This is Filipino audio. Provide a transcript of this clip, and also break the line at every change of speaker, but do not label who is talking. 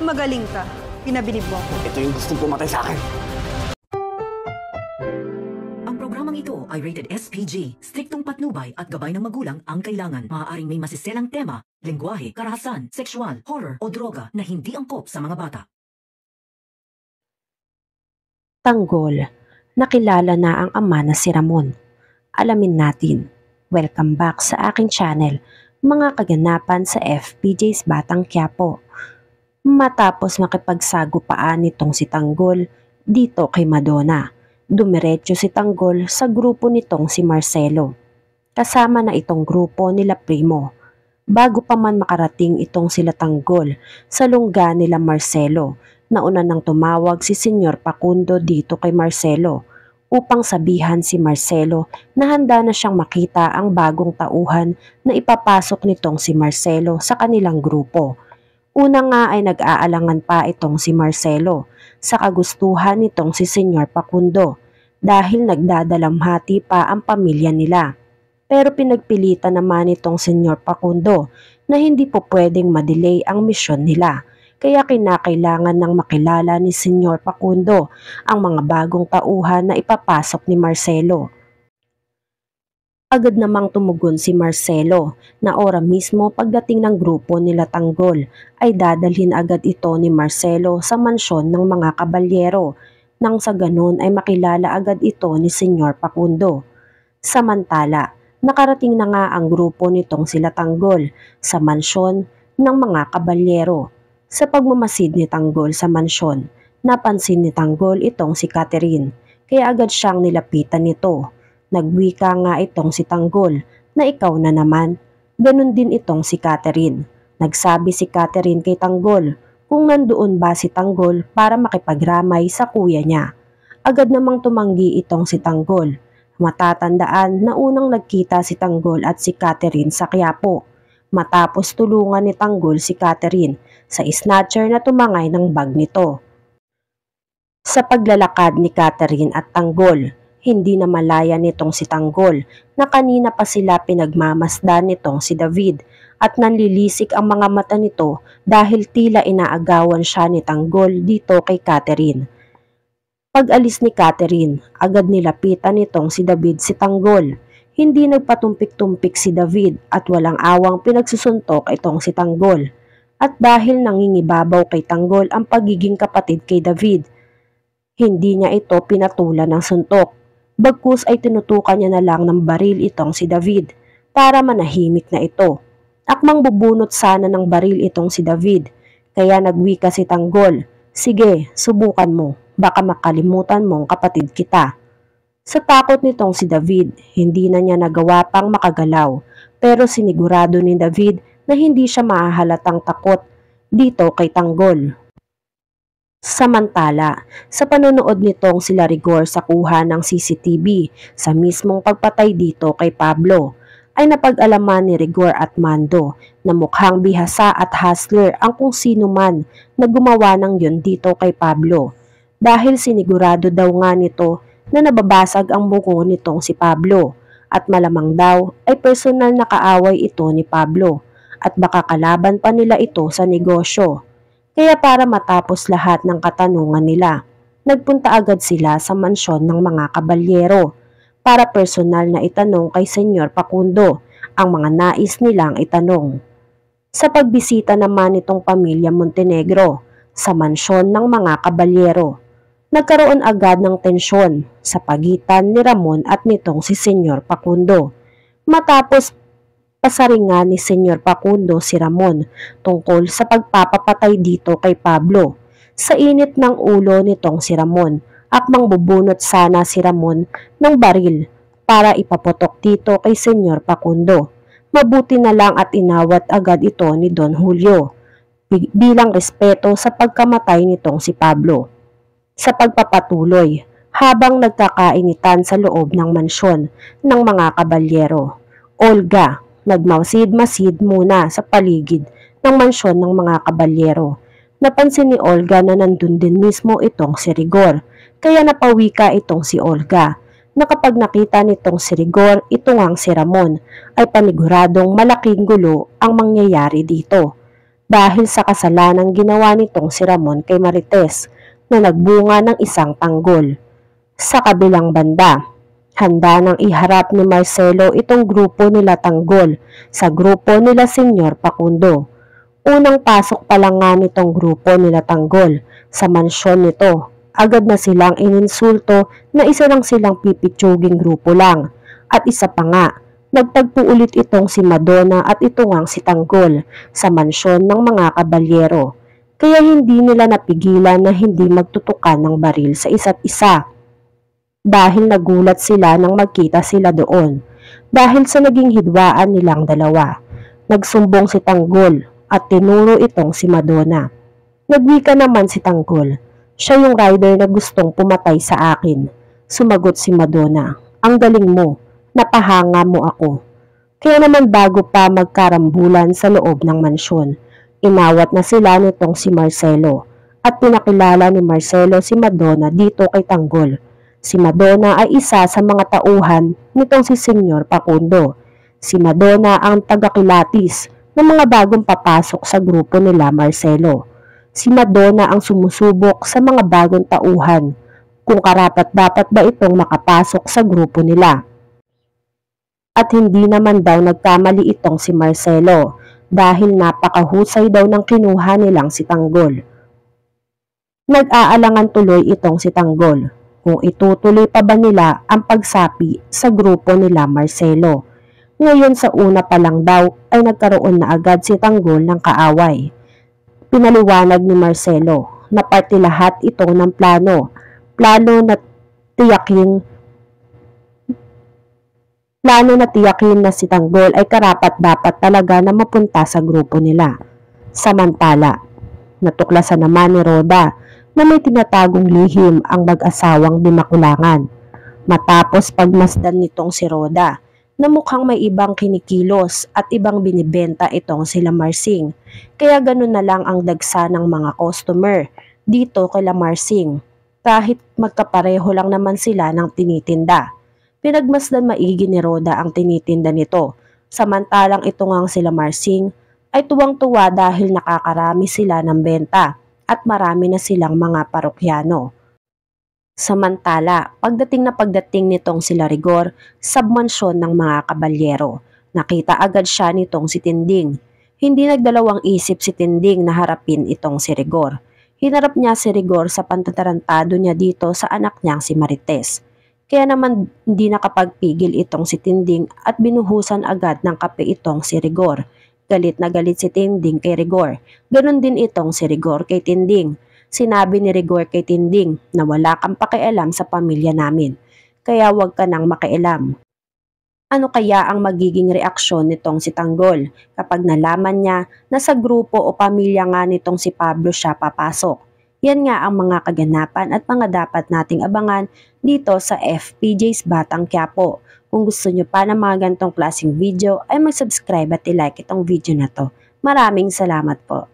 Magaling ka. Pinabilib mo ako.
Ito yung gustong pumatay sa akin.
Ang programang ito ay rated SPG. Striktong patnubay at gabay ng magulang ang kailangan. Maaaring may masiselang tema, lengguwahe, karahasan, sexual, horror o droga na hindi angkop sa mga bata.
Tanggol, nakilala na ang ama na si Ramon. Alamin natin. Welcome back sa aking channel, mga kaganapan sa FPJ's Batang Quiapo. Matapos makipagsagupaan nitong si Tanggol dito kay Madonna, dumiretso si Tanggol sa grupo nitong si Marcelo. Kasama na itong grupo nila Primo. Bago pa man makarating itong sila Tanggol sa lungga nila Marcelo, nauna nang tumawag si Senyor Facundo dito kay Marcelo upang sabihan si Marcelo na handa na siyang makita ang bagong tauhan na ipapasok nitong si Marcelo sa kanilang grupo. Una nga ay nag-aalangan pa itong si Marcelo sa kagustuhan nitong si Senyor Facundo dahil nagdadalamhati pa ang pamilya nila. Pero pinagpilitan naman itong Senyor Facundo na hindi po pwedeng madelay ang misyon nila. Kaya kinakailangan ng makilala ni Senyor Facundo ang mga bagong tauhan na ipapasok ni Marcelo. Agad namang tumugon si Marcelo na ora mismo pagdating ng grupo nila Tanggol ay dadalhin agad ito ni Marcelo sa mansyon ng mga kabalyero nang sa ganon ay makilala agad ito ni Senyor Facundo. Samantala, nakarating na nga ang grupo nitong sila Tanggol sa mansyon ng mga kabalyero. Sa pagmamasid ni Tanggol sa mansyon, napansin ni Tanggol itong si Catherine, kaya agad siyang nilapitan nito. Nagwika nga itong si Tanggol na ikaw na naman. Ganon din itong si Catherine. Nagsabi si Catherine kay Tanggol kung nandoon ba si Tanggol para makipagramay sa kuya niya. Agad namang tumanggi itong si Tanggol. Matatandaan na unang nagkita si Tanggol at si Catherine sa Quiapo. Matapos tulungan ni Tanggol si Catherine sa snatcher na tumangay ng bag nito. Sa paglalakad ni Catherine at Tanggol, hindi na malaya nitong si Tanggol na kanina pa sila pinagmamasdan nitong si David at nanlilisik ang mga mata nito dahil tila inaagawan siya ni Tanggol dito kay Catherine. Pag-alis ni Catherine, agad nilapitan nitong si David si Tanggol. Hindi nagpatumpik-tumpik si David at walang awang pinagsusuntok itong si Tanggol. At dahil nangingibabaw kay Tanggol ang pagiging kapatid kay David, hindi niya ito pinatulan ng suntok. Bagkus ay tinutukan niya na lang ng baril itong si David para manahimik na ito. Akmang bubunot sana ng baril itong si David, kaya nagwika si Tanggol, "Sige, subukan mo, baka makalimutan mong kapatid kita." Sa takot nitong si David, hindi na niya nagawa pang makagalaw, pero sinigurado ni David na hindi siya mahahalatang takot dito kay Tanggol. Samantala, sa panonood nitong sila Rigor sa kuha ng CCTV sa mismong pagpatay dito kay Pablo, ay napag-alaman ni Rigor at Mando na mukhang bihasa at hustler ang kung sino man na gumawa ng yun dito kay Pablo. Dahil sinigurado daw nga nito na nababasag ang buko nitong si Pablo at malamang daw ay personal na kaaway ito ni Pablo at baka kalaban pa nila ito sa negosyo. Kaya para matapos lahat ng katanungan nila, nagpunta agad sila sa mansyon ng mga kabalyero para personal na itanong kay Senyor Facundo ang mga nais nilang itanong. Sa pagbisita naman nitong pamilya Montenegro sa mansyon ng mga kabalyero, nagkaroon agad ng tensyon sa pagitan ni Ramon at nitong si Senyor Facundo. Matapos pasaringan ni Senyor Facundo si Ramon tungkol sa pagpapapatay dito kay Pablo. Sa init ng ulo nitong si Ramon, akmang bubunot sana si Ramon ng baril para ipaputok dito kay Senyor Facundo. Mabuti na lang at inawat agad ito ni Don Julio bilang respeto sa pagkamatay nitong si Pablo. Sa pagpapatuloy, habang nagkakainitan sa loob ng mansyon ng mga kabalyero, Olga, nagmasid-masid muna sa paligid ng mansyon ng mga kabalyero. Napansin ni Olga na nandun din mismo itong si Rigor, kaya napawika itong si Olga na kapag nakita nitong si Rigor, itong ang si Ramon, ay paniguradong malaking gulo ang mangyayari dito. dahil sa kasalanang ginawa nitong si Ramon kay Marites na nagbunga ng isang tanggol. Sa kabilang banda, handa nang iharap ni Marcelo itong grupo nila Tanggol sa grupo nila Senyor Pakundo. Unang pasok pa lang nga nitong grupo nila Tanggol sa mansyon nito, agad na silang ininsulto na isa lang silang pipitsuging grupo lang. At isa pa nga, nagtagpo ulit itong si Madonna at ito ngang si Tanggol sa mansyon ng mga kabalyero. Kaya hindi nila napigilan na hindi magtutukan ng baril sa isa't isa. Dahil nagulat sila nang magkita sila doon. Dahil sa naging hidwaan nilang dalawa, nagsumbong si Tanggol at tinuro itong si Madonna. Nagwika naman si Tanggol, siya yung rider na gustong pumatay sa akin. Sumagot si Madonna, ang galing mo, napahanga mo ako. Kaya naman bago pa magkarambulan sa loob ng mansyon, inawat na sila nitong si Marcelo at pinakilala ni Marcelo si Madonna dito kay Tanggol. Si Madonna ay isa sa mga tauhan nitong si Senyor Pakundo. Si Madonna ang tagakilatis ng mga bagong papasok sa grupo nila Marcelo. Si Madonna ang sumusubok sa mga bagong tauhan kung karapat-dapat ba itong makapasok sa grupo nila. At hindi naman daw nagkamali itong si Marcelo dahil napakahusay daw ng kinuha nilang si Tanggol. Nag-aalangan tuloy itong si Tanggol kung itutuloy pa ba nila ang pagsapi sa grupo nila Marcelo. Ngayon sa una pa lang daw ay nagkaroon na agad si Tanggol ng kaaway. Pinaliwanag ni Marcelo na parte lahat ito ng plano na tiyakin na si Tanggol ay karapat-dapat talaga na mapunta sa grupo nila. Samantala, natuklasan naman ni Roda na may tinatagong lihim ang mag-asawang Di Makulangan. Matapos pagmasdan nitong si Roda, na mukhang may ibang kinikilos at ibang binibenta itong sila Marsing. Kaya ganun na lang ang dagsa ng mga customer dito kay Marsing. Kahit magkapareho lang naman sila ng tinitinda. Pinagmasdan maigi ni Roda ang tinitinda nito. Samantalang ito ngang sila Marsing ay tuwang-tuwa dahil nakakarami sila ng benta at marami na silang mga parokyano. Samantala, pagdating nitong sila Rigor sa mansyon ng mga kabalyero, nakita agad siya nitong si Tinding. Hindi nagdalawang isip si Tinding na harapin itong si Rigor. Hinarap niya si Rigor sa pantatarantado niya dito sa anak niyang si Marites. Kaya naman hindi nakapagpigil itong si Tinding at binuhusan agad ng kape itong si Rigor. Galit na galit si Tinding kay Rigor. Ganon din itong si Rigor kay Tinding. Sinabi ni Rigor kay Tinding na wala kang pakialam sa pamilya namin, kaya huwag ka nang makialam. Ano kaya ang magiging reaksyon nitong si Tanggol kapag nalaman niya na sa grupo o pamilya nga nitong si Pablo siya papasok? Yan nga ang mga kaganapan at mga dapat nating abangan dito sa FPJ's Batang Quiapo. Kung gusto nyo pa ng mga ganitong klaseng video ay mag-subscribe at i-like itong video na to. Maraming salamat po.